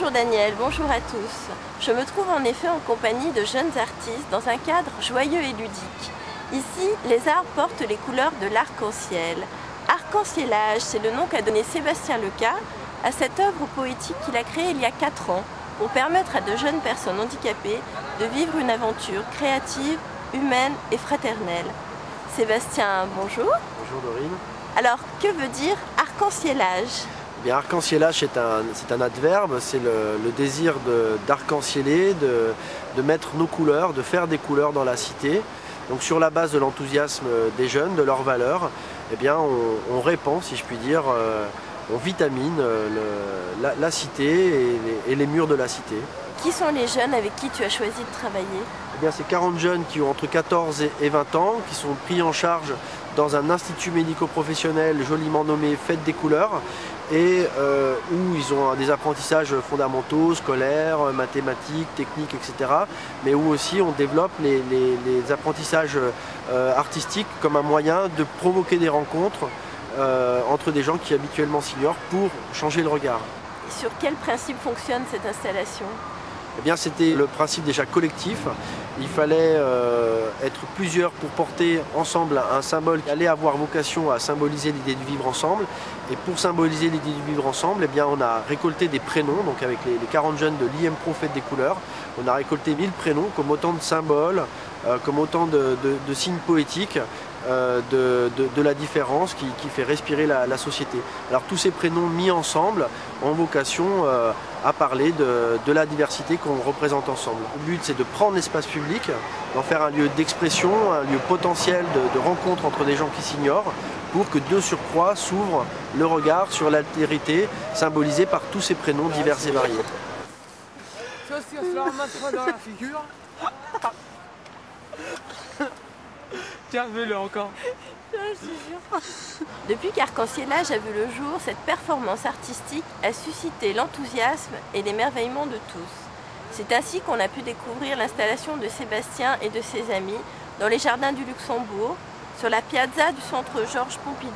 Bonjour Daniel, bonjour à tous. Je me trouve en effet en compagnie de jeunes artistes dans un cadre joyeux et ludique. Ici, les arts portent les couleurs de l'arc-en-ciel. Arc-en-cielage, c'est le nom qu'a donné Sébastien Leca à cette œuvre poétique qu'il a créée il y a 4 ans pour permettre à de jeunes personnes handicapées de vivre une aventure créative, humaine et fraternelle. Sébastien, bonjour. Bonjour Dorine. Alors, que veut dire arc-en-cielage ? Eh bien, arc-en-cielage, c'est un adverbe, c'est le désir d'arc-en-cieler, de mettre nos couleurs, de faire des couleurs dans la cité. Donc sur la base de l'enthousiasme des jeunes, de leurs valeurs, eh bien, on répand, si je puis dire, on vitamine la cité et les murs de la cité. Qui sont les jeunes avec qui tu as choisi de travailler ? Eh bien, c'est 40 jeunes qui ont entre 14 et 20 ans, qui sont pris en charge dans un institut médico-professionnel joliment nommé Fête des Couleurs, et où ils ont des apprentissages fondamentaux, scolaires, mathématiques, techniques, etc. Mais où aussi on développe les apprentissages artistiques comme un moyen de provoquer des rencontres entre des gens qui habituellement s'ignorent pour changer le regard. Sur quel principe fonctionne cette installation ? Eh bien, c'était le principe déjà collectif. Il fallait être plusieurs pour porter ensemble un symbole qui allait avoir vocation à symboliser l'idée du vivre ensemble. Et pour symboliser l'idée du vivre ensemble, eh bien, on a récolté des prénoms, donc avec les 40 jeunes de l'IM-Pro Fête des Couleurs. On a récolté 1000 prénoms comme autant de symboles, comme autant de signes poétiques de la différence qui fait respirer la société. Alors tous ces prénoms mis ensemble ont vocation à parler de la diversité qu'on représente ensemble. Le but, c'est de prendre l'espace public, d'en faire un lieu d'expression, un lieu potentiel de rencontre entre des gens qui s'ignorent, pour que de surcroît s'ouvre le regard sur l'altérité symbolisée par tous ces prénoms divers et variés. Ça, si on se leur remettra dans la figure. Tiens, fais-le encore. Depuis qu'Arc-en-cielage a vu le jour, cette performance artistique a suscité l'enthousiasme et l'émerveillement de tous. C'est ainsi qu'on a pu découvrir l'installation de Sébastien et de ses amis dans les jardins du Luxembourg, sur la piazza du centre Georges Pompidou.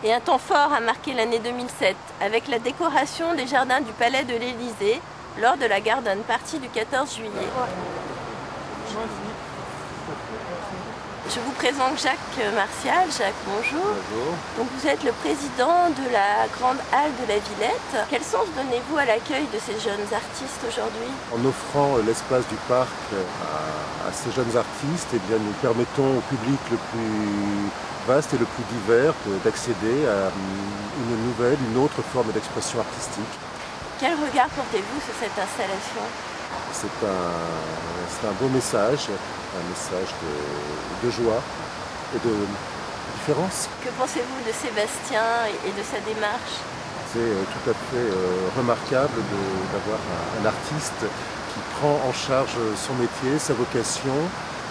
Et un temps fort a marqué l'année 2007 avec la décoration des jardins du Palais de l'Élysée lors de la Garden Party du 14 juillet. Je vous présente Jacques Martial. Jacques, bonjour. Bonjour. Donc vous êtes le président de la Grande Halle de la Villette. Quel sens donnez-vous à l'accueil de ces jeunes artistes aujourd'hui ? En offrant l'espace du parc à ces jeunes artistes, eh bien, nous permettons au public le plus vaste et le plus divers d'accéder à une autre forme d'expression artistique. Quel regard portez-vous sur cette installation ? C'est un beau message, un message de joie et de différence. Que pensez-vous de Sébastien et de sa démarche ? C'est tout à fait remarquable d'avoir un artiste qui prend en charge son métier, sa vocation,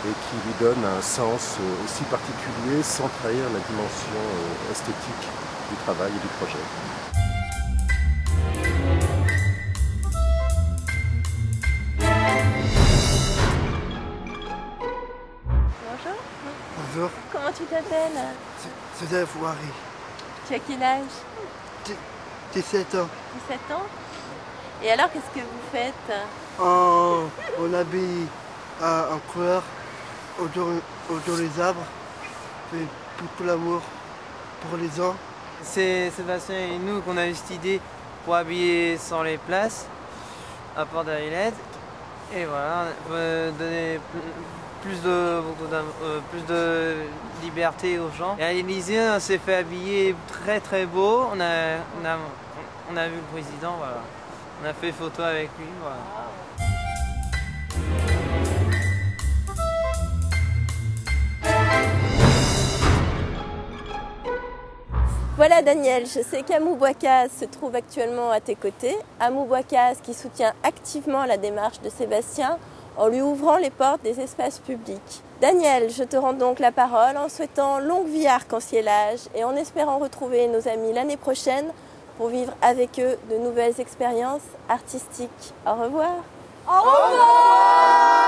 et qui lui donne un sens aussi particulier sans trahir la dimension esthétique du travail et du projet. Bonjour. Comment tu t'appelles ? C'est la Voirie. Tu as quel âge ? 17 ans. 17 ans ? Et alors, qu'est-ce que vous faites ? On habille en couleur autour des arbres. On fait beaucoup l'amour pour les gens. C'est Sébastien et nous qu'on a eu cette idée pour habiller sans les places à Port de la Villette. Et voilà, on veut donner plus de liberté aux gens. Et à l'Élysée, on s'est fait habiller très très beau. On a vu le président, voilà. On a fait photo avec lui, voilà. Voilà Daniel, je sais qu'Amou Bouakaz se trouve actuellement à tes côtés. Amou Bouakaz qui soutient activement la démarche de Sébastien en lui ouvrant les portes des espaces publics. Daniel, je te rends donc la parole en souhaitant longue vie à Arc-en-cielage et en espérant retrouver nos amis l'année prochaine pour vivre avec eux de nouvelles expériences artistiques. Au revoir. Au revoir.